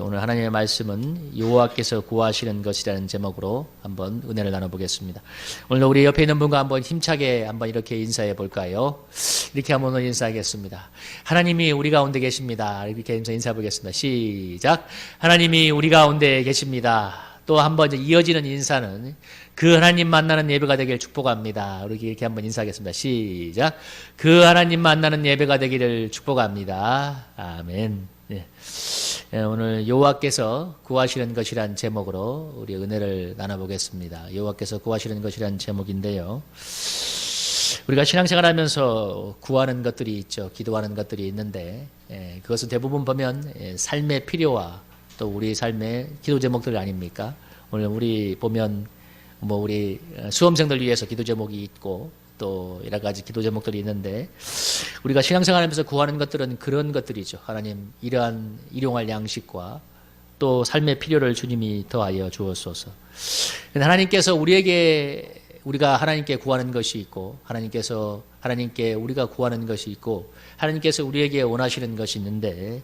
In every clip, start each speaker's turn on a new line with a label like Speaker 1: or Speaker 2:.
Speaker 1: 오늘 하나님의 말씀은 여호와께서 구하시는 것이라는 제목으로 한번 은혜를 나눠보겠습니다. 오늘 우리 옆에 있는 분과 한번 힘차게 한번 이렇게 인사해 볼까요? 이렇게 한번 오늘 인사하겠습니다. 하나님이 우리 가운데 계십니다. 이렇게 인사해 보겠습니다. 시작. 하나님이 우리 가운데 계십니다. 또 한번 이어지는 인사는 그 하나님 만나는 예배가 되길 축복합니다. 이렇게 한번 인사하겠습니다. 시작. 그 하나님 만나는 예배가 되기를 축복합니다. 아멘. 네. 오늘 여호와께서 구하시는 것이란 제목으로 우리 은혜를 나눠보겠습니다. 여호와께서 구하시는 것이란 제목인데요. 우리가 신앙생활하면서 구하는 것들이 있죠. 기도하는 것들이 있는데 그것은 대부분 보면 삶의 필요와 또 우리 삶의 기도 제목들 아닙니까? 오늘 우리 보면 우리 수험생들 위해서 기도 제목이 있고 또 여러 가지 기도 제목들이 있는데 우리가 신앙생활하면서 구하는 것들은 그런 것들이죠. 하나님 이러한 일용할 양식과 또 삶의 필요를 주님이 더하여 주옵소서. 하나님께서 우리가 하나님께 구하는 것이 있고 하나님께 우리가 구하는 것이 있고 하나님께서 우리에게 원하시는 것이 있는데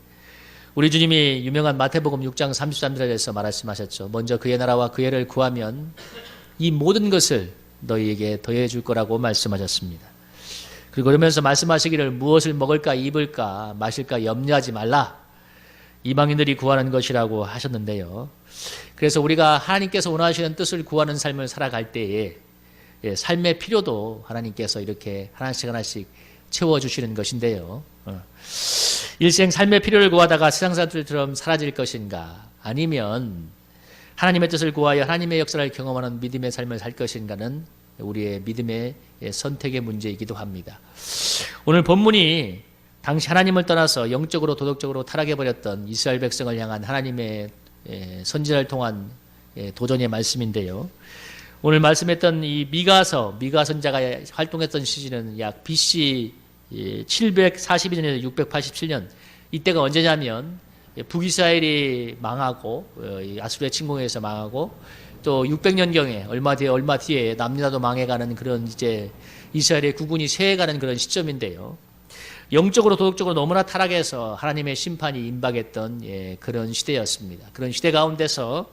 Speaker 1: 우리 주님이 유명한 마태복음 6장 33절에서 말씀하셨죠. 먼저 그의 나라와 그의 의를 구하면 이 모든 것을 너희에게 더해 줄 거라고 말씀하셨습니다. 그리고 그러면서 말씀하시기를 무엇을 먹을까 입을까 마실까 염려하지 말라. 이방인들이 구하는 것이라고 하셨는데요. 그래서 우리가 하나님께서 원하시는 뜻을 구하는 삶을 살아갈 때에 삶의 필요도 하나님께서 이렇게 하나씩 채워주시는 것인데요. 일생 삶의 필요를 구하다가 세상 사람들처럼 사라질 것인가 아니면 하나님의 뜻을 구하여 하나님의 역사를 경험하는 믿음의 삶을 살 것인가는 우리의 믿음의 선택의 문제이기도 합니다. 오늘 본문이 당시 하나님을 떠나서 영적으로 도덕적으로 타락해버렸던 이스라엘 백성을 향한 하나님의 선지자를 통한 도전의 말씀인데요. 오늘 말씀했던 이 미가 선자가 활동했던 시기는 약 BC 742년에서 687년 이때가 언제냐면 북이스라엘이 망하고 아수르의 침공에서 망하고 또 600년경에 얼마 뒤에 남유다도 망해가는 그런 이제 이스라엘의 국군이 쇠해가는 그런 시점인데요. 영적으로 도덕적으로 너무나 타락해서 하나님의 심판이 임박했던 그런 시대였습니다. 그런 시대 가운데서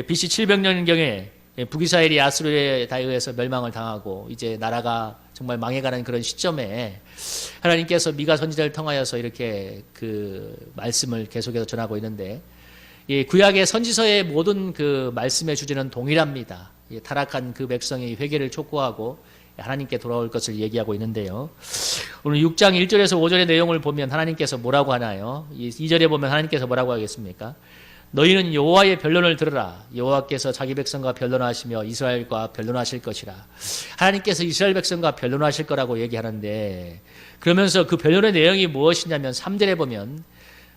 Speaker 1: BC 700년경에 북이스라엘이 아수르에 의해서 멸망을 당하고 이제 나라가 정말 망해가는 그런 시점에 하나님께서 미가 선지자를 통하여서 이렇게 그 말씀을 계속해서 전하고 있는데 구약의 선지서의 모든 그 말씀의 주제는 동일합니다. 타락한 그 백성이 회개를 촉구하고 하나님께 돌아올 것을 얘기하고 있는데요. 오늘 6장 1절에서 5절의 내용을 보면 하나님께서 뭐라고 하나요? 2절에 보면 하나님께서 뭐라고 하겠습니까? 너희는 여호와의 변론을 들으라. 여호와께서 자기 백성과 변론하시며 이스라엘과 변론하실 것이라. 하나님께서 이스라엘 백성과 변론하실 거라고 얘기하는데 그러면서 그 변론의 내용이 무엇이냐면 3절에 보면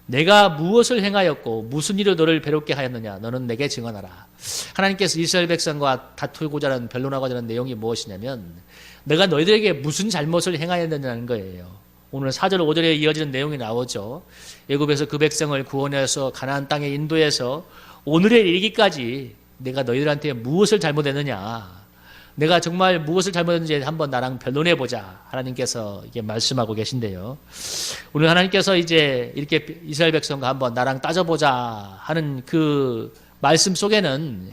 Speaker 1: 내가 무엇을 행하였고 무슨 일로 너를 괴롭게 하였느냐 너는 내게 증언하라. 하나님께서 이스라엘 백성과 다투고자 하는 변론하고자 하는 내용이 무엇이냐면 내가 너희들에게 무슨 잘못을 행하였느냐는 거예요. 오늘 4절 5절에 이어지는 내용이 나오죠. 애굽에서 그 백성을 구원해서 가나안 땅에 인도해서 오늘에 이르기까지 내가 너희들한테 무엇을 잘못했느냐 내가 정말 무엇을 잘못했는지 한번 나랑 변론해보자 하나님께서 이게 말씀하고 계신데요. 오늘 하나님께서 이제 이렇게 이스라엘 백성과 한번 나랑 따져보자 하는 그 말씀 속에는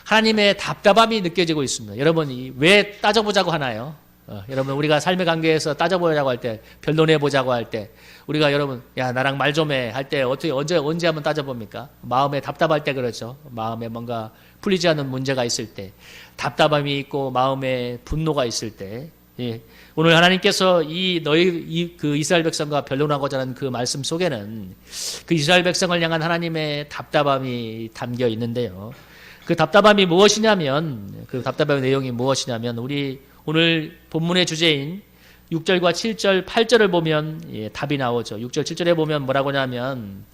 Speaker 1: 하나님의 답답함이 느껴지고 있습니다. 여러분 왜 따져보자고 하나요? 여러분 우리가 삶의 관계에서 따져보자고 할 때 변론해보자고 할 때 우리가 여러분 야 나랑 말 좀 해 할 때 어떻게 언제 한번 따져봅니까? 마음에 답답할 때 그렇죠. 마음에 뭔가 풀리지 않는 문제가 있을 때 답답함이 있고 마음에 분노가 있을 때 오늘 하나님께서 그 이스라엘 백성과 변론하고자 하는 그 말씀 속에는 그 이스라엘 백성을 향한 하나님의 답답함이 담겨 있는데요. 그 답답함이 무엇이냐면 그 답답함의 내용이 무엇이냐면 우리 오늘 본문의 주제인 6절과 7절, 8절을 보면 답이 나오죠. 6절, 7절에 보면 뭐라고 하냐면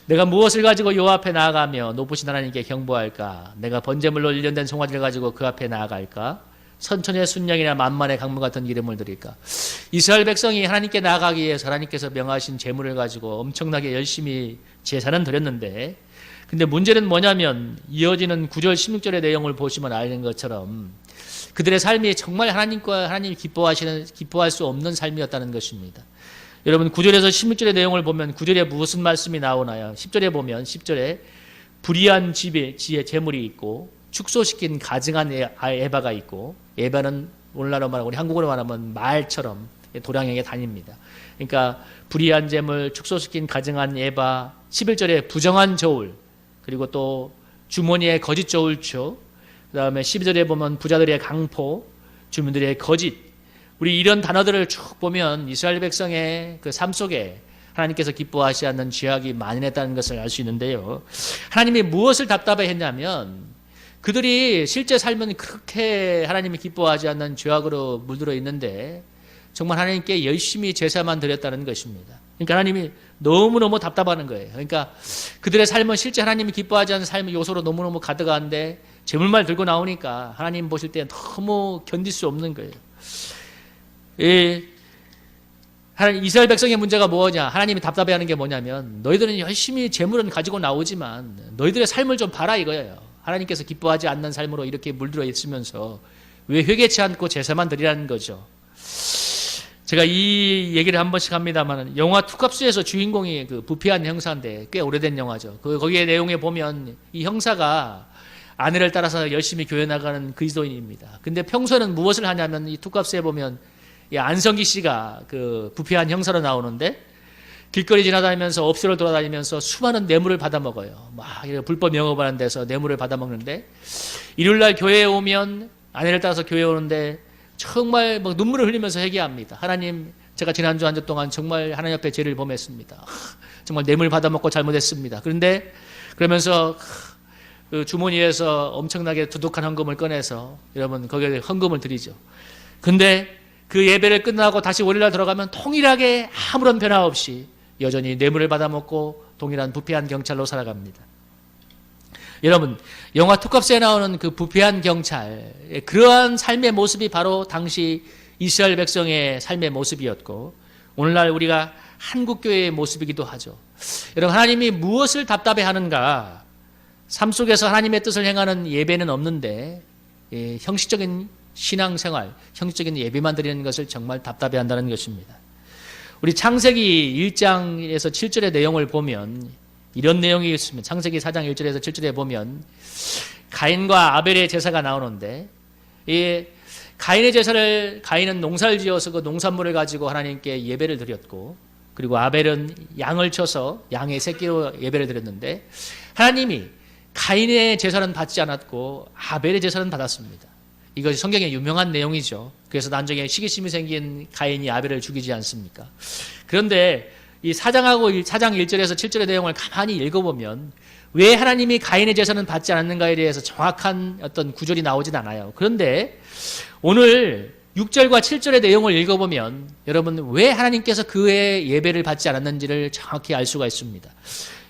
Speaker 1: 내가 무엇을 가지고 여호와 앞에 나아가며 높으신 하나님께 경보할까? 내가 번제물로 일련된 송아지를 가지고 그 앞에 나아갈까? 선천의 순양이나 만만의 강물 같은 이름을 드릴까? 이스라엘 백성이 하나님께 나아가기 위해서 하나님께서 명하신 제물을 가지고 엄청나게 열심히 제사는 드렸는데 근데 문제는 뭐냐면 이어지는 9절 16절의 내용을 보시면 아는 것처럼 그들의 삶이 정말 하나님이 기뻐할 수 없는 삶이었다는 것입니다. 여러분 9절에서 16절의 내용을 보면 9절에 무슨 말씀이 나오나요? 10절에 보면 10절에 불의한 지혜 재물이 있고 축소시킨 가증한 에바가 있고, 에바는 오늘날로 말하면 우리 한국어로 말하면 말처럼 도량에게 다닙니다. 그러니까 불의한 재물, 축소시킨 가증한 에바, 11절에 부정한 저울, 그리고 또 주머니에 거짓 저울추, 그 다음에 12절에 보면 부자들의 강포, 주민들의 거짓. 우리 이런 단어들을 쭉 보면 이스라엘 백성의 그 삶 속에 하나님께서 기뻐하지 않는 죄악이 만연했다는 것을 알 수 있는데요. 하나님이 무엇을 답답해 했냐면 그들이 실제 삶은 그렇게 하나님이 기뻐하지 않는 죄악으로 물들어 있는데 정말 하나님께 열심히 제사만 드렸다는 것입니다. 그러니까 하나님이 너무너무 답답하는 거예요. 그러니까 그들의 삶은 실제 하나님이 기뻐하지 않는 삶의 요소로 너무너무 가득한데 재물만 들고 나오니까 하나님 보실 때 너무 견딜 수 없는 거예요. 이스라엘 백성의 문제가 뭐냐? 하나님이 답답해하는 게 뭐냐면 너희들은 열심히 재물은 가지고 나오지만 너희들의 삶을 좀 봐라 이거예요. 하나님께서 기뻐하지 않는 삶으로 이렇게 물들어 있으면서 왜 회개치 않고 제사만 드리라는 거죠. 제가 이 얘기를 한 번씩 합니다만 영화 투캅스에서 주인공이 그 부패한 형사인데 꽤 오래된 영화죠. 거기에 내용에 보면 이 형사가 아내를 따라서 열심히 교회 나가는 그리스도인입니다. 근데 평소에는 무엇을 하냐면 이 투캅스에 보면 이 안성기 씨가 그 부패한 형사로 나오는데 길거리 지나다니면서 업소를 돌아다니면서 수많은 뇌물을 받아먹어요. 막 불법 영업하는 데서 뇌물을 받아먹는데 일요일날 교회에 오면 아내를 따라서 교회에 오는데 정말 막 눈물을 흘리면서 회개합니다. 하나님, 제가 지난주 한 주 동안 정말 하나님 앞에 죄를 범했습니다. 정말 뇌물 받아먹고 잘못했습니다. 그런데 그러면서 그 주머니에서 엄청나게 두둑한 헌금을 꺼내서 여러분 거기에 헌금을 드리죠. 근데 그 예배를 끝나고 다시 월요일날 들어가면 통일하게 아무런 변화 없이 여전히 뇌물을 받아먹고 동일한 부패한 경찰로 살아갑니다. 여러분, 영화 투캅스에 나오는 그 부패한 경찰, 그러한 삶의 모습이 바로 당시 이스라엘 백성의 삶의 모습이었고 오늘날 우리가 한국교회의 모습이기도 하죠. 여러분, 하나님이 무엇을 답답해하는가? 삶 속에서 하나님의 뜻을 행하는 예배는 없는데 형식적인 신앙생활, 형식적인 예배만 드리는 것을 정말 답답해한다는 것입니다. 우리 창세기 1장에서 7절의 내용을 보면 이런 내용이 있습니다. 창세기 4장 1절에서 7절에 보면 가인과 아벨의 제사가 나오는데 이 가인의 제사를 가인은 농사를 지어서 그 농산물을 가지고 하나님께 예배를 드렸고 그리고 아벨은 양을 쳐서 양의 새끼로 예배를 드렸는데 하나님이 가인의 제사는 받지 않았고 아벨의 제사는 받았습니다. 이것이 성경의 유명한 내용이죠. 그래서 나중에 시기심이 생긴 가인이 아벨을 죽이지 않습니까? 그런데 이 4장 1절에서 7절의 내용을 가만히 읽어보면 왜 하나님이 가인의 제사는 받지 않았는가에 대해서 정확한 어떤 구절이 나오진 않아요. 그런데 오늘 6절과 7절의 내용을 읽어보면 여러분 왜 하나님께서 그의 예배를 받지 않았는지를 정확히 알 수가 있습니다.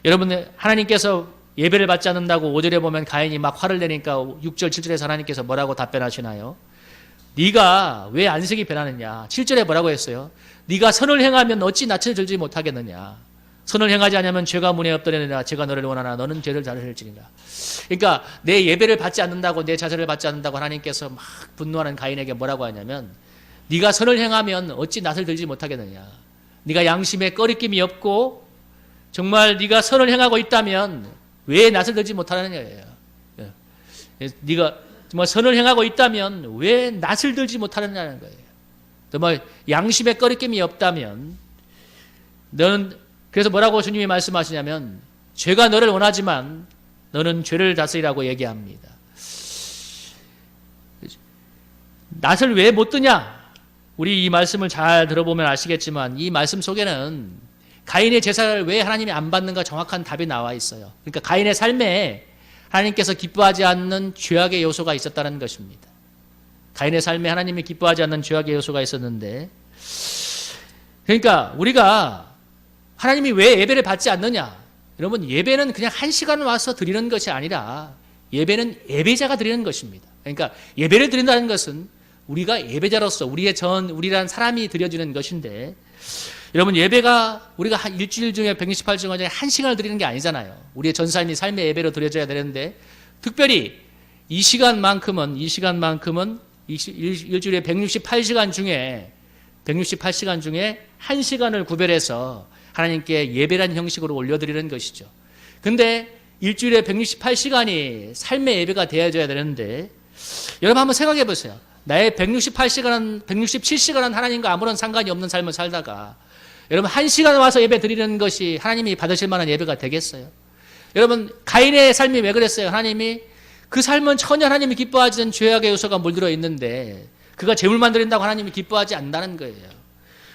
Speaker 1: 여러분 하나님께서 예배를 받지 않는다고 5절에 보면 가인이 막 화를 내니까 6절 7절에서 하나님께서 뭐라고 답변하시나요? 네가 왜 안색이 변하느냐? 7절에 뭐라고 했어요? 네가 선을 행하면 어찌 낯을 들지 못하겠느냐? 선을 행하지 않으면 죄가 문에 없더니라. 제가 너를 원하나 너는 죄를 자르실지니라. 그러니까 내 예배를 받지 않는다고 내 자세를 받지 않는다고 하나님께서 막 분노하는 가인에게 뭐라고 하냐면 네가 선을 행하면 어찌 낯을 들지 못하겠느냐? 네가 양심에 꺼리낌이 없고 정말 네가 선을 행하고 있다면 왜 낯을 들지 못하느냐예요. 네가 정말 선을 행하고 있다면 왜 낯을 들지 못하느냐는 거예요. 정말 양심에 꺼리낌이 없다면 너는 그래서 뭐라고 주님이 말씀하시냐면 죄가 너를 원하지만 너는 죄를 다스리라고 얘기합니다. 낯을 왜 못 드냐? 우리 이 말씀을 잘 들어보면 아시겠지만 이 말씀 속에는 가인의 제사를 왜 하나님이 안 받는가 정확한 답이 나와 있어요. 그러니까 가인의 삶에 하나님께서 기뻐하지 않는 죄악의 요소가 있었다는 것입니다. 가인의 삶에 하나님이 기뻐하지 않는 죄악의 요소가 있었는데 그러니까 우리가 하나님이 왜 예배를 받지 않느냐? 여러분 예배는 그냥 한 시간 와서 드리는 것이 아니라 예배는 예배자가 드리는 것입니다. 그러니까 예배를 드린다는 것은 우리가 예배자로서 우리란 사람이 드려지는 것인데 여러분 예배가 우리가 한 일주일 중에 168일 중에 한 시간을 드리는 게 아니잖아요. 우리의 전 삶이 삶의 예배로 드려져야 되는데 특별히 이 시간만큼은 일주일에 168시간 중에 168시간 중에 1시간을 구별해서 하나님께 예배라는 형식으로 올려드리는 것이죠. 근데 일주일에 168시간이 삶의 예배가 되어져야 되는데, 여러분 한번 생각해 보세요. 나의 168시간, 167시간은 하나님과 아무런 상관이 없는 삶을 살다가 여러분 1시간 와서 예배 드리는 것이 하나님이 받으실 만한 예배가 되겠어요? 여러분 가인의 삶이 왜 그랬어요? 하나님이 그 삶은 전혀 하나님이 기뻐하지 않는 죄악의 요소가 물들어 있는데 그가 제물만 드린다고 하나님이 기뻐하지 않는다는 거예요.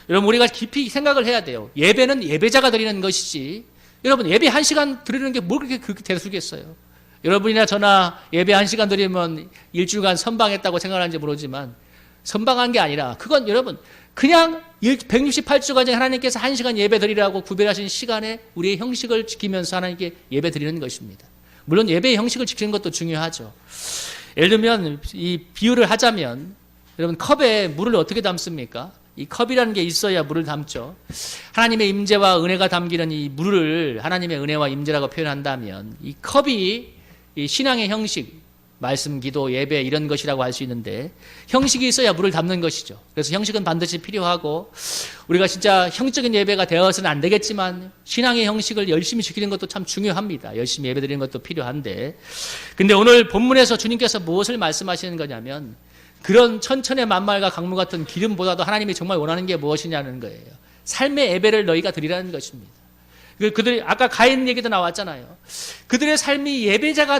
Speaker 1: 여러분 우리가 깊이 생각을 해야 돼요. 예배는 예배자가 드리는 것이지, 여러분 예배 1시간 드리는 게 뭘 그렇게 대수겠어요? 여러분이나 저나 예배 1시간 드리면 일주일간 선방했다고 생각하는지 모르지만, 선방한 게 아니라 그건 여러분 그냥 168주간 하나님께서 1시간 예배 드리라고 구별하신 시간에 우리의 형식을 지키면서 하나님께 예배 드리는 것입니다. 물론 예배의 형식을 지키는 것도 중요하죠. 예를 들면 이 비유를 하자면, 여러분 컵에 물을 어떻게 담습니까? 이 컵이라는 게 있어야 물을 담죠. 하나님의 임재와 은혜가 담기는 이 물을 하나님의 은혜와 임재라고 표현한다면, 이 컵이 이 신앙의 형식, 말씀, 기도, 예배 이런 것이라고 할 수 있는데, 형식이 있어야 물을 담는 것이죠. 그래서 형식은 반드시 필요하고, 우리가 진짜 형적인 예배가 되어서는 안 되겠지만 신앙의 형식을 열심히 지키는 것도 참 중요합니다. 열심히 예배 드리는 것도 필요한데, 근데 오늘 본문에서 주님께서 무엇을 말씀하시는 거냐면, 그런 천천의 만말과 강물 같은 기름보다도 하나님이 정말 원하는 게 무엇이냐는 거예요. 삶의 예배를 너희가 드리라는 것입니다. 그들이 아까 가인 얘기도 나왔잖아요. 그들의 삶이 예배자가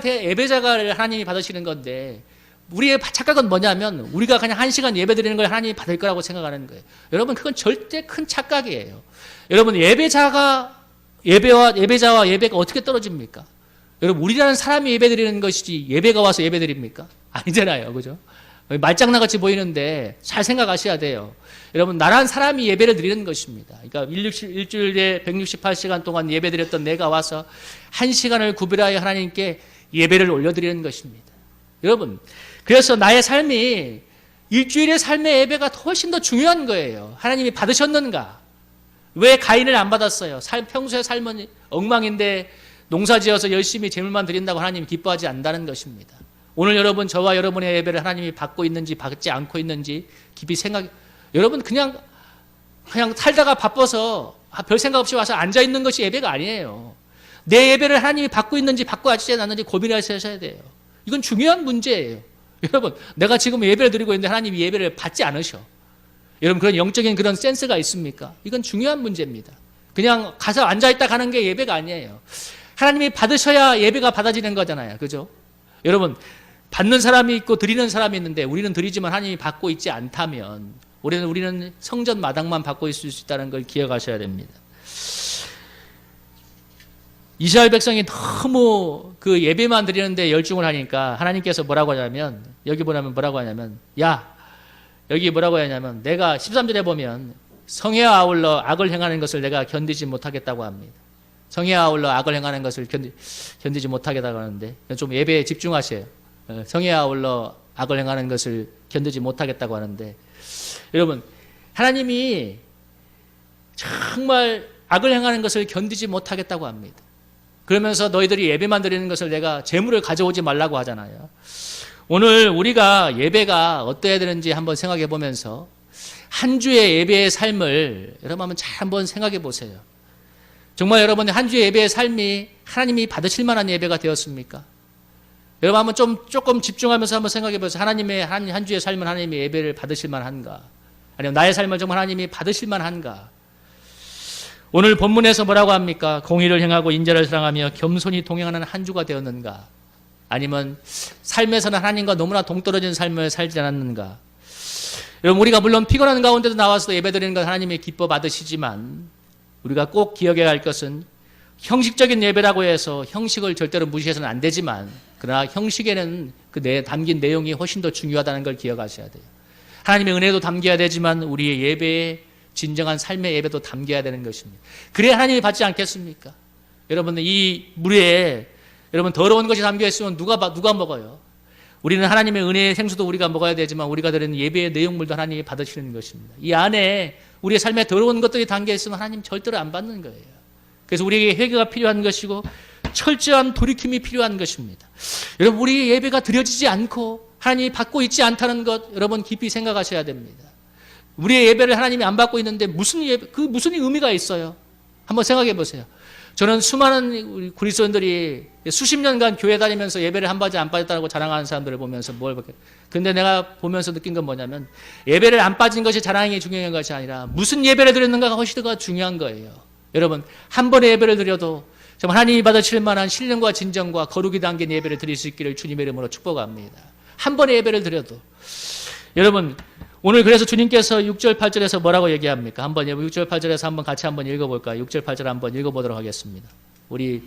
Speaker 1: 하나님이 받으시는 건데, 우리의 착각은 뭐냐면 우리가 그냥 1시간 예배 드리는 걸 하나님이 받을 거라고 생각하는 거예요. 여러분 그건 절대 큰 착각이에요. 여러분 예배자와 예배가 어떻게 떨어집니까? 여러분 우리라는 사람이 예배 드리는 것이지 예배가 와서 예배 드립니까? 아니잖아요. 그죠? 말장난같이 보이는데 잘 생각하셔야 돼요. 여러분 나란 사람이 예배를 드리는 것입니다. 그러니까 일주일에 168시간 동안 예배 드렸던 내가 와서 1시간을 구별하여 하나님께 예배를 올려드리는 것입니다. 여러분 그래서 나의 삶이 일주일의 삶의 예배가 훨씬 더 중요한 거예요. 하나님이 받으셨는가? 왜 가인을 안 받았어요? 평소의 삶은 엉망인데 농사지어서 열심히 제물만 드린다고 하나님이 기뻐하지 않는다는 것입니다. 오늘 여러분 저와 여러분의 예배를 하나님이 받고 있는지 받지 않고 있는지 깊이 여러분 그냥 살다가 바빠서 별 생각 없이 와서 앉아 있는 것이 예배가 아니에요. 내 예배를 하나님이 받고 있는지 받고 하지 않는지 고민하셔야 돼요. 이건 중요한 문제예요. 여러분 내가 지금 예배를 드리고 있는데 하나님이 예배를 받지 않으셔. 여러분 그런 영적인 그런 센스가 있습니까? 이건 중요한 문제입니다. 그냥 가서 앉아 있다 가는 게 예배가 아니에요. 하나님이 받으셔야 예배가 받아지는 거잖아요. 그죠? 여러분 받는 사람이 있고 드리는 사람이 있는데, 우리는 드리지만 하나님이 받고 있지 않다면 우리는 성전 마당만 받고 있을 수 있다는 걸 기억하셔야 됩니다. 이스라엘 백성이 너무 그 예배만 드리는데 열중을 하니까 하나님께서 뭐라고 하냐면, 여기 보면 뭐라고 하냐면, 여기 뭐라고 하냐면 내가 13절에 보면 성회와 아울러 악을 행하는 것을 내가 견디지 못하겠다고 합니다. 성회와 아울러 악을 행하는 것을 견디지 못하겠다고 하는데, 좀 예배에 집중하세요. 성회와 아울러 악을 행하는 것을 견디지 못하겠다고 하는데, 여러분 하나님이 정말 악을 행하는 것을 견디지 못하겠다고 합니다. 그러면서 너희들이 예배만 드리는 것을 내가 재물을 가져오지 말라고 하잖아요. 오늘 우리가 예배가 어떠해야 되는지 한번 생각해 보면서 한 주의 예배의 삶을 여러분 한번 생각해 보세요. 정말 여러분의 한 주의 예배의 삶이 하나님이 받으실 만한 예배가 되었습니까? 여러분 한번 조금 집중하면서 한번 생각해 보세요. 하나님의 한 주의 삶은 하나님의 예배를 받으실 만한가? 아니면 나의 삶을 정말 하나님이 받으실 만한가? 오늘 본문에서 뭐라고 합니까? 공의를 행하고 인자를 사랑하며 겸손히 동행하는 한 주가 되었는가? 아니면 삶에서는 하나님과 너무나 동떨어진 삶을 살지 않았는가? 여러분 우리가 물론 피곤한 가운데도 나와서 예배드리는 것 하나님이 기뻐 받으시지만, 우리가 꼭 기억해야 할 것은 형식적인 예배라고 해서 형식을 절대로 무시해서는 안 되지만, 그러나 형식에는 그 담긴 내용이 훨씬 더 중요하다는 걸 기억하셔야 돼요. 하나님의 은혜도 담겨야 되지만 우리의 예배에 진정한 삶의 예배도 담겨야 되는 것입니다. 그래야 하나님이 받지 않겠습니까? 여러분 이 물에 여러분 더러운 것이 담겨 있으면 누가 먹어요? 우리는 하나님의 은혜의 생수도 우리가 먹어야 되지만 우리가 드리는 예배의 내용물도 하나님이 받으시는 것입니다. 이 안에 우리의 삶에 더러운 것들이 담겨 있으면 하나님 절대로 안 받는 거예요. 그래서 우리에게 회개가 필요한 것이고 철저한 돌이킴이 필요한 것입니다. 여러분 우리의 예배가 드려지지 않고 하나님이 받고 있지 않다는 것 여러분 깊이 생각하셔야 됩니다. 우리의 예배를 하나님이 안 받고 있는데 무슨 의미가 있어요? 한번 생각해 보세요. 저는 수많은 우리 그리스도인들이 수십 년간 교회 다니면서 예배를 한 바지 안 빠졌다고 자랑하는 사람들을 보면서 근데 내가 보면서 느낀 건 뭐냐면 예배를 안 빠진 것이 자랑이 중요한 것이 아니라 무슨 예배를 드렸는가가 훨씬 더 중요한 거예요. 여러분, 한 번의 예배를 드려도 정말 하나님이 받으실 만한 신령과 진정과 거룩이 담긴 예배를 드릴 수 있기를 주님의 이름으로 축복합니다. 한 번의 예배를 드려도. 여러분, 오늘 그래서 주님께서 6절 8절에서 뭐라고 얘기합니까? 한번 6절 8절에서 한번 같이 한번 읽어볼까요? 6절 8절 한번 읽어보도록 하겠습니다. 우리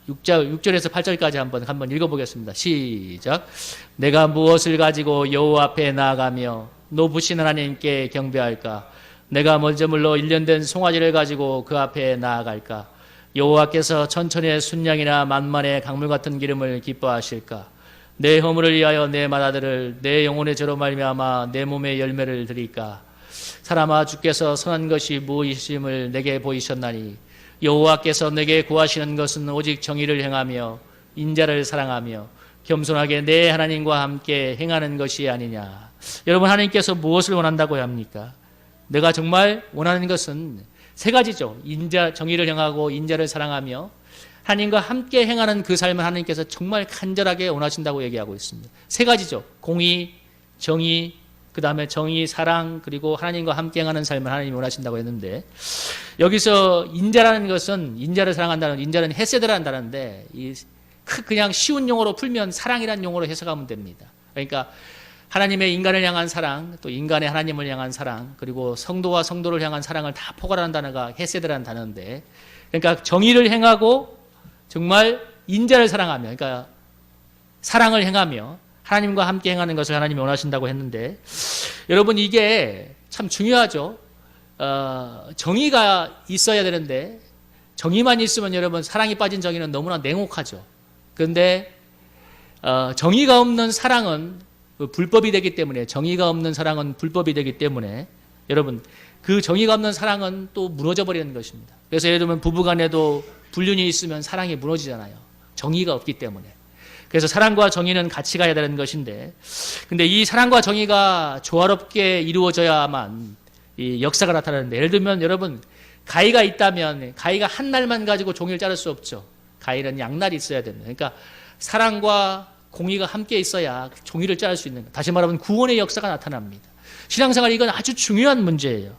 Speaker 1: 6절에서 8절까지 한번 읽어보겠습니다. 시작. 내가 무엇을 가지고 여호와 앞에 나아가며 높으신 하나님께 경배할까? 내가 먼저 물러 1년 된 송아지를 가지고 그 앞에 나아갈까? 여호와께서 천천의 순양이나 만만의 강물 같은 기름을 기뻐하실까? 내 허물을 위하여 내 맏아들을 내 영혼의 죄로 말미암아 내 몸의 열매를 드릴까? 사람아, 주께서 선한 것이 무엇이심을 내게 보이셨나니 여호와께서 내게 구하시는 것은 오직 정의를 행하며 인자를 사랑하며 겸손하게 내 하나님과 함께 행하는 것이 아니냐. 여러분, 하나님께서 무엇을 원한다고 합니까? 내가 정말 원하는 것은 세 가지죠. 정의를 행하고 인자를 사랑하며 하나님과 함께 행하는 그 삶을 하나님께서 정말 간절하게 원하신다고 얘기하고 있습니다. 세 가지죠. 공의, 정의, 그 다음에 정의, 사랑, 그리고 하나님과 함께 행하는 삶을 하나님이 원하신다고 했는데, 여기서 인자라는 것은, 인자를 사랑한다는, 인자는 헤세드라는 단어인데, 그냥 쉬운 용어로 풀면 사랑이라는 용어로 해석하면 됩니다. 그러니까 하나님의 인간을 향한 사랑, 또 인간의 하나님을 향한 사랑, 그리고 성도와 성도를 향한 사랑을 다 포괄하는 단어가 헤세드라는 단어인데, 그러니까 정의를 행하고 정말 인자를 사랑하며, 그러니까 사랑을 행하며 하나님과 함께 행하는 것을 하나님이 원하신다고 했는데, 여러분, 이게 참 중요하죠. 정의가 있어야 되는데 정의만 있으면 여러분, 사랑이 빠진 정의는 너무나 냉혹하죠. 그런데 정의가 없는 사랑은 불법이 되기 때문에, 정의가 없는 사랑은 불법이 되기 때문에 여러분, 그 정의가 없는 사랑은 또 무너져 버리는 것입니다. 그래서 예를 들면 부부간에도 불륜이 있으면 사랑이 무너지잖아요. 정의가 없기 때문에. 그래서 사랑과 정의는 같이 가야 되는 것인데, 근데 이 사랑과 정의가 조화롭게 이루어져야만 이 역사가 나타나는데, 예를 들면 여러분, 가위가 있다면 가위가 한 날만 가지고 종이를 자를 수 없죠. 가위는 양날이 있어야 됩니다. 그러니까 사랑과 공의가 함께 있어야 종이를 자를 수 있는 것. 다시 말하면 구원의 역사가 나타납니다. 신앙생활, 이건 아주 중요한 문제예요.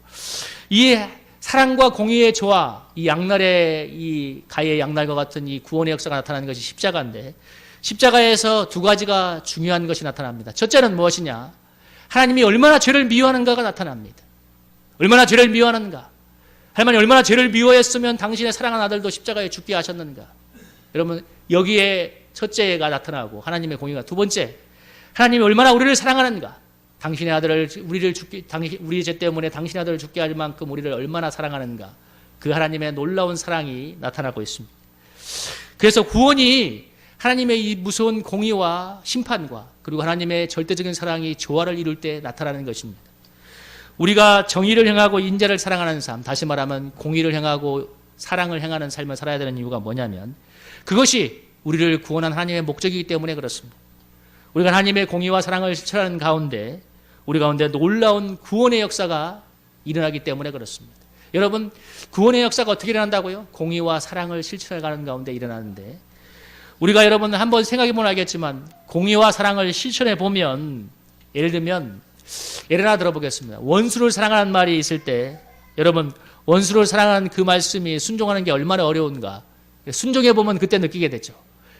Speaker 1: 이 사랑과 공의의 조화, 이 양날의, 이 가위의 양날과 같은 이 구원의 역사가 나타나는 것이 십자가인데, 십자가에서 두 가지가 중요한 것이 나타납니다. 첫째는 무엇이냐? 하나님이 얼마나 죄를 미워하는가가 나타납니다. 얼마나 죄를 미워하는가? 하나님이 얼마나 죄를 미워했으면 당신의 사랑하는 아들도 십자가에 죽게 하셨는가? 여러분, 여기에 첫째가 나타나고 하나님의 공의가, 두 번째, 하나님이 얼마나 우리를 사랑하는가? 당신의 아들을 우리 죄 때문에 당신의 아들을 죽게 할 만큼 우리를 얼마나 사랑하는가? 그 하나님의 놀라운 사랑이 나타나고 있습니다. 그래서 구원이 하나님의 이 무서운 공의와 심판과 그리고 하나님의 절대적인 사랑이 조화를 이룰 때 나타나는 것입니다. 우리가 정의를 행하고 인자를 사랑하는 삶, 다시 말하면 공의를 행하고 사랑을 행하는 삶을 살아야 되는 이유가 뭐냐면, 그것이 우리를 구원한 하나님의 목적이기 때문에 그렇습니다. 우리가 하나님의 공의와 사랑을 실천하는 가운데 우리 가운데 놀라운 구원의 역사가 일어나기 때문에 그렇습니다. 여러분, 구원의 역사가 어떻게 일어난다고요? 공의와 사랑을 실천해가는 가운데 일어나는데, 우리가 여러분 한번 생각해보면 알겠지만, 공의와 사랑을 실천해보면, 예를 들면 예를 하나 들어보겠습니다. 원수를 사랑하는 말이 있을 때, 여러분, 원수를 사랑하는 그 말씀이 순종하는 게 얼마나 어려운가, 순종해보면 그때 느끼게 되죠.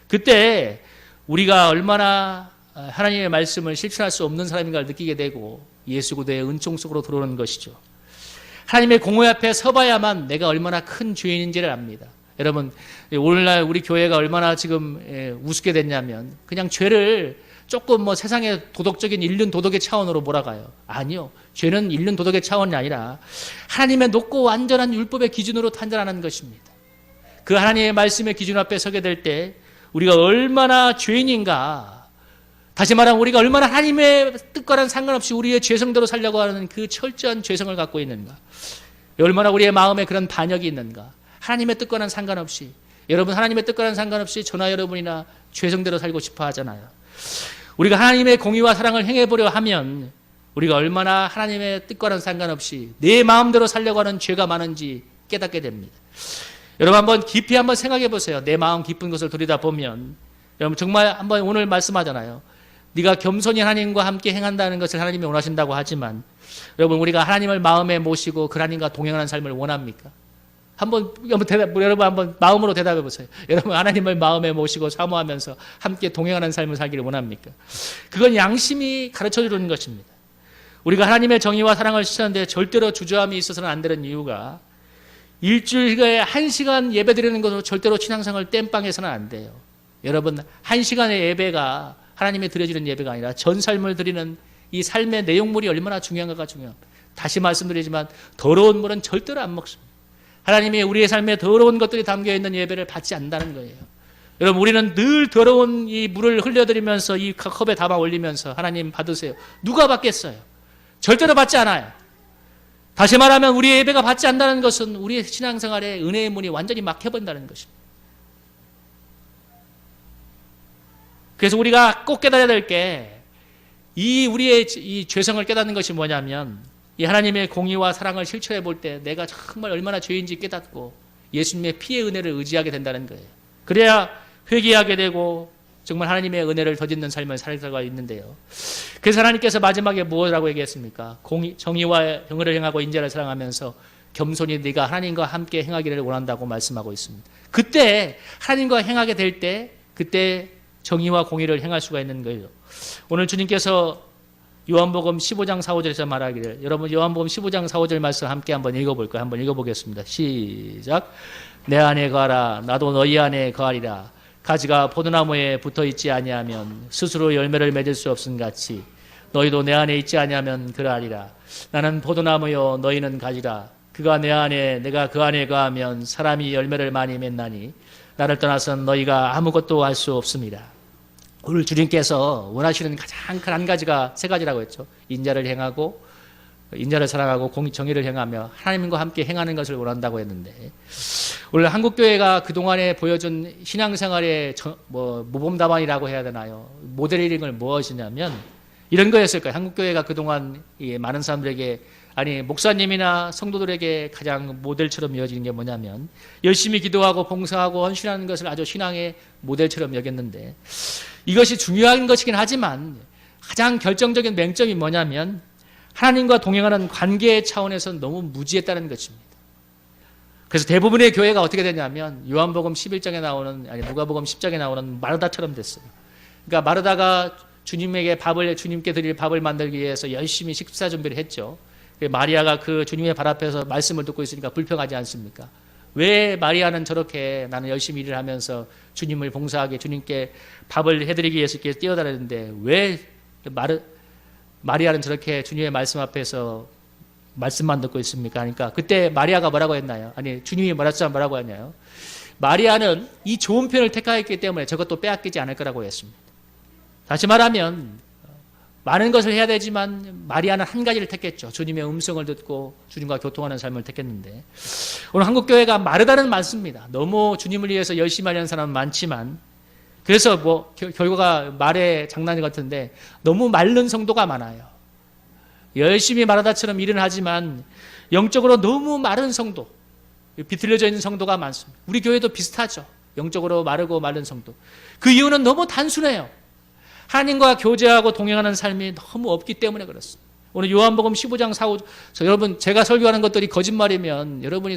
Speaker 1: 그때 우리가 얼마나 하나님의 말씀을 실천할 수 없는 사람인가를 느끼게 되고 예수 그리스도의 은총 속으로 들어오는 것이죠. 하나님의 공의 앞에 서봐야만 내가 얼마나 큰 죄인인지를 압니다. 여러분, 오늘날 우리 교회가 얼마나 지금 우습게 됐냐면, 그냥 죄를 조금 뭐 세상의 도덕적인 인륜 도덕의 차원으로 몰아가요. 아니요. 죄는 인륜 도덕의 차원이 아니라 하나님의 높고 완전한 율법의 기준으로 판단하는 것입니다. 그 하나님의 말씀의 기준 앞에 서게 될 때 우리가 얼마나 죄인인가, 다시 말하면 우리가 얼마나 하나님의 뜻과는 상관없이 우리의 죄성대로 살려고 하는 그 철저한 죄성을 갖고 있는가, 얼마나 우리의 마음에 그런 반역이 있는가. 하나님의 뜻과는 상관없이, 여러분, 하나님의 뜻과는 상관없이 저나 여러분이나 죄성대로 살고 싶어 하잖아요. 우리가 하나님의 공의와 사랑을 행해보려 하면 우리가 얼마나 하나님의 뜻과는 상관없이 내 마음대로 살려고 하는 죄가 많은지 깨닫게 됩니다. 여러분 한번 깊이 한번 생각해 보세요. 내 마음 깊은 것을 들여다보면 여러분 정말 한번 오늘 말씀하잖아요. 네가 겸손히 하나님과 함께 행한다는 것을 하나님이 원하신다고 하지만 여러분 우리가 하나님을 마음에 모시고 그 하나님과 동행하는 삶을 원합니까? 여러분 한번 마음으로 대답해 보세요. 여러분 하나님을 마음에 모시고 사모하면서 함께 동행하는 삶을 살기를 원합니까? 그건 양심이 가르쳐 주는 것입니다. 우리가 하나님의 정의와 사랑을 실천하는데 절대로 주저함이 있어서는 안 되는 이유가 일주일에 1시간 예배 드리는 것으로 절대로 신앙생활을 땜빵해서는 안 돼요. 여러분 1시간의 예배가 하나님이 드려지는 예배가 아니라 전 삶을 드리는 이 삶의 내용물이 얼마나 중요한가가 중요합니다. 다시 말씀드리지만 더러운 물은 절대로 안 먹습니다. 하나님이 우리의 삶에 더러운 것들이 담겨있는 예배를 받지 않는다는 거예요. 여러분 우리는 늘 더러운 이 물을 흘려드리면서 이 컵에 담아 올리면서 하나님 받으세요. 누가 받겠어요? 절대로 받지 않아요. 다시 말하면 우리의 예배가 받지 않는다는 것은 우리의 신앙생활에 은혜의 문이 완전히 막혀버린다는 것입니다. 그래서 우리가 꼭 깨달아야 될 게 우리의 이 죄성을 깨닫는 것이 뭐냐면 이 하나님의 공의와 사랑을 실천해 볼 때 내가 정말 얼마나 죄인지 깨닫고 예수님의 피의 은혜를 의지하게 된다는 거예요. 그래야 회개하게 되고 정말 하나님의 은혜를 덧입는 삶을 살 수가 있는데요. 그래서 하나님께서 마지막에 무엇이라고 얘기했습니까? 정의와 형을 행하고 인자를 사랑하면서 겸손히 네가 하나님과 함께 행하기를 원한다고 말씀하고 있습니다. 그때 하나님과 행하게 될 때 그때 정의와 공의를 행할 수가 있는 거예요. 오늘 주님께서 요한복음 15장 4, 5절에서 말하기를 여러분 요한복음 15장 4, 5절 말씀 함께 한번 읽어볼까요? 한번 읽어보겠습니다. 시작. 내 안에 거하라 나도 너희 안에 거하리라. 가지가 포도나무에 붙어있지 아니하면 스스로 열매를 맺을 수 없음 같이 너희도 내 안에 있지 아니하면 그러하리라. 나는 포도나무요 너희는 가지라. 그가 내 안에 내가 그 안에 거하면 사람이 열매를 많이 맺나니 나를 떠나서는 너희가 아무것도 할 수 없습니다. 오늘 주님께서 원하시는 가장 큰 한 가지가 세 가지라고 했죠. 인자를 행하고 인자를 사랑하고 정의를 행하며 하나님과 함께 행하는 것을 원한다고 했는데 오늘 한국교회가 그동안에 보여준 신앙생활의 모범답안이라고 해야 되나요? 모델링을 무엇이냐면 이런 거였을 거예요. 한국교회가 그동안 많은 사람들에게 아니 목사님이나 성도들에게 가장 모델처럼 이어지는 게 뭐냐면 열심히 기도하고 봉사하고 헌신하는 것을 아주 신앙의 모델처럼 여겼는데 이것이 중요한 것이긴 하지만 가장 결정적인 맹점이 뭐냐면 하나님과 동행하는 관계 차원에서 너무 무지했다는 것입니다. 그래서 대부분의 교회가 어떻게 되냐면 요한복음 11장에 나오는 아니 누가복음 10장에 나오는 마르다처럼 됐어요. 그러니까 마르다가 주님께 드릴 밥을 만들기 위해서 열심히 식사 준비를 했죠. 마리아가 그 주님의 발 앞에서 말씀을 듣고 있으니까 불평하지 않습니까? 왜 마리아는 저렇게 나는 열심히 일을 하면서 주님을 봉사하게 주님께 밥을 해드리기 위해서 이렇게 뛰어다니는데 왜 마리아는 저렇게 주님의 말씀 앞에서 말씀만 듣고 있습니까? 그러니까 그때 마리아가 뭐라고 했나요? 아니 주님이 뭐라고 했나요? 마리아는 이 좋은 편을 택하였기 때문에 저것도 빼앗기지 않을 거라고 했습니다. 다시 말하면 많은 것을 해야 되지만 마리아는 한 가지를 택했죠. 주님의 음성을 듣고 주님과 교통하는 삶을 택했는데 오늘 한국교회가 마르다는 많습니다. 너무 주님을 위해서 열심히 하려는 사람은 많지만 그래서 결과가 말의 장난 같은데 너무 마른 성도가 많아요. 열심히 마르다처럼 일은 하지만 영적으로 너무 마른 성도, 비틀려져 있는 성도가 많습니다. 우리 교회도 비슷하죠. 영적으로 마르고 마른 성도. 그 이유는 너무 단순해요. 하나님과 교제하고 동행하는 삶이 너무 없기 때문에 그렇습니다. 오늘 요한복음 15장 4, 5절 여러분 제가 설교하는 것들이 거짓말이면 여러분이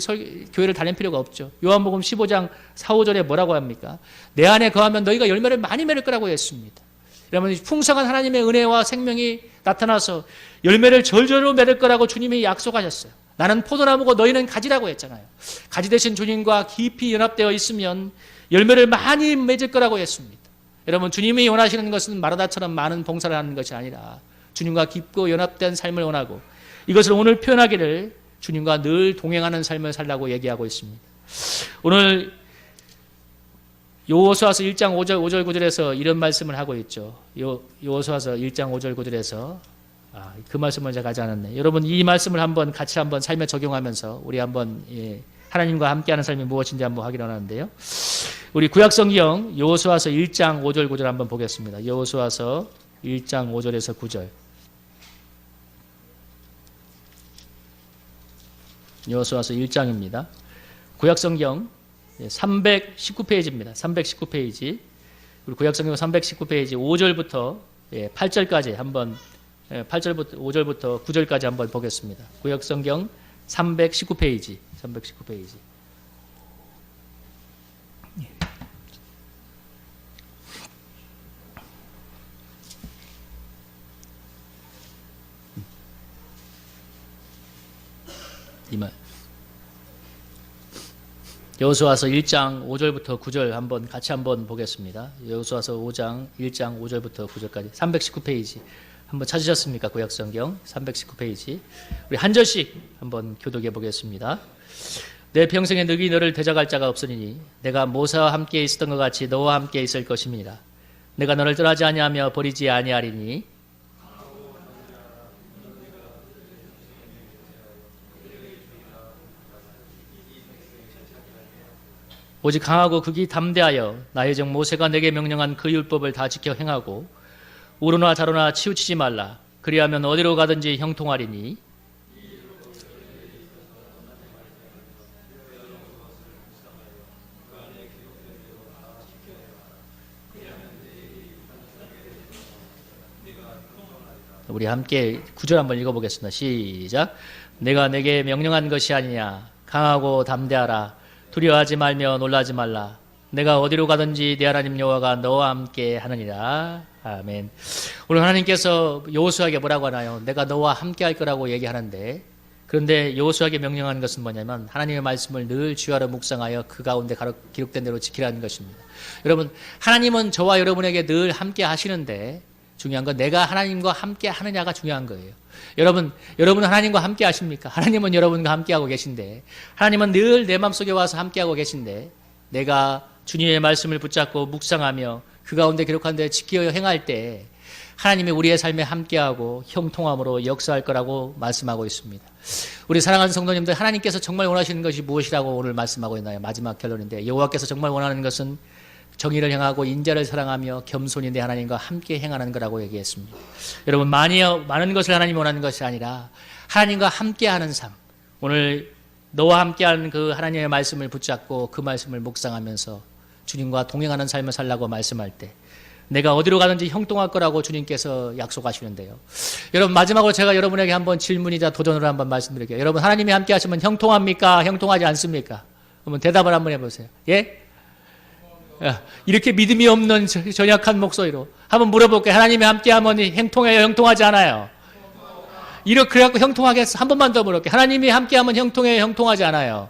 Speaker 1: 교회를 다닐 필요가 없죠. 요한복음 15장 4, 5절에 뭐라고 합니까? 내 안에 거하면 너희가 열매를 많이 맺을 거라고 했습니다. 여러분 풍성한 하나님의 은혜와 생명이 나타나서 열매를 절절로 맺을 거라고 주님이 약속하셨어요. 나는 포도나무고 너희는 가지라고 했잖아요. 가지 대신 주님과 깊이 연합되어 있으면 열매를 많이 맺을 거라고 했습니다. 여러분 주님이 원하시는 것은 마르다처럼 많은 봉사를 하는 것이 아니라 주님과 깊고 연합된 삶을 원하고 이것을 오늘 표현하기를 주님과 늘 동행하는 삶을 살라고 얘기하고 있습니다. 오늘 여호수아서 1장 5절 9절에서 이런 말씀을 하고 있죠. 여호수아서 1장 5절 9절에서 그 말씀을 제가 하지 않았네. 여러분 이 말씀을 같이 한번 삶에 적용하면서 우리 한번 하나님과 함께하는 삶이 무엇인지 한번 확인을 하는데요. 우리 구약성경 여호수아서 1장 5절 9절 한번 보겠습니다. 여호수아서 1장 5절에서 9절. 여호수아서 1장입니다. 구약성경 319페이지입니다. 319페이지. 우리 구약성경 319페이지 5절부터 8절까지 한번 8절부터 5절부터 9절까지 한번 보겠습니다. 구약성경 319페이지. 319페이지. 이만. 여호수아서 1장 5절부터 9절 한번 같이 한번 보겠습니다. 여호수아서 5장 1장 5절부터 9절까지 319페이지 한번 찾으셨습니까? 구약성경 319페이지. 우리 한 절씩 한번 교독해 보겠습니다. 내 평생에 능히 너를 대적할 자가 없으니 내가 모세와 함께 있었던 것 같이 너와 함께 있을 것임이니라. 내가 너를 떠나지 아니하며 버리지 아니하리니 오직 강하고 극이 담대하여 나의 종 모세가 내게 명령한 그 율법을 다 지켜 행하고 우로나 좌로나 치우치지 말라. 그리하면 어디로 가든지 형통하리니 우리 함께 9절 한번 읽어보겠습니다. 시작. 내가 내게 명령한 것이 아니냐. 강하고 담대하라. 두려워하지 말며 놀라지 말라. 내가 어디로 가든지 내 하나님 여호와가 너와 함께 하느니라. 아멘. 오늘 하나님께서 여호수아에게 뭐라고 하나요? 내가 너와 함께 할 거라고 얘기하는데, 그런데 여호수아에게 명령한 것은 뭐냐면 하나님의 말씀을 늘 주야로 묵상하여 그 가운데 기록된 대로 지키라는 것입니다. 여러분, 하나님은 저와 여러분에게 늘 함께 하시는데 중요한 건 내가 하나님과 함께 하느냐가 중요한 거예요. 여러분은 하나님과 함께 하십니까? 하나님은 여러분과 함께 하고 계신데, 하나님은 늘 내 마음속에 와서 함께 하고 계신데, 내가 주님의 말씀을 붙잡고 묵상하며 그 가운데 기록한 대로 지켜 행할 때 하나님이 우리의 삶에 함께하고 형통함으로 역사할 거라고 말씀하고 있습니다. 우리 사랑하는 성도님들, 하나님께서 정말 원하시는 것이 무엇이라고 오늘 말씀하고 있나요? 마지막 결론인데, 여호와께서 정말 원하는 것은 정의를 행하고 인자를 사랑하며 겸손히 내 하나님과 함께 행하는 거라고 얘기했습니다. 여러분, 많은 것을 하나님이 원하는 것이 아니라 하나님과 함께하는 삶, 오늘 너와 함께하는 그 하나님의 말씀을 붙잡고 그 말씀을 묵상하면서 주님과 동행하는 삶을 살라고 말씀할 때 내가 어디로 가든지 형통할 거라고 주님께서 약속하시는데요. 여러분, 마지막으로 제가 여러분에게 한번 질문이자 도전으로 한번 말씀드릴게요. 여러분, 하나님이 함께 하시면 형통합니까? 형통하지 않습니까? 그러면 대답을 한번 해보세요. 예? 이렇게 믿음이 없는 전약한 목소리로 한번 물어볼게요. 하나님이 함께하면 형통해요? 형통하지 않아요? 이렇게 그래갖고 형통하겠어? 한 번만 더 물어볼게요. 하나님이 함께하면 형통해요? 형통하지 않아요?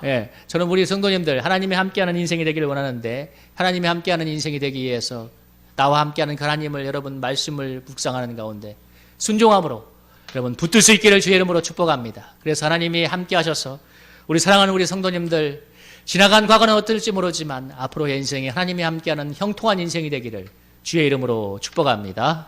Speaker 1: 예, 저는 우리 성도님들 하나님이 함께하는 인생이 되기를 원하는데, 하나님이 함께하는 인생이 되기 위해서 나와 함께하는 그 하나님을 여러분 말씀을 묵상하는 가운데 순종함으로 여러분 붙들 수 있기를 주의 이름으로 축복합니다. 그래서 하나님이 함께하셔서 우리 사랑하는 우리 성도님들, 지나간 과거는 어떨지 모르지만 앞으로의 인생이 하나님이 함께하는 형통한 인생이 되기를 주의 이름으로 축복합니다.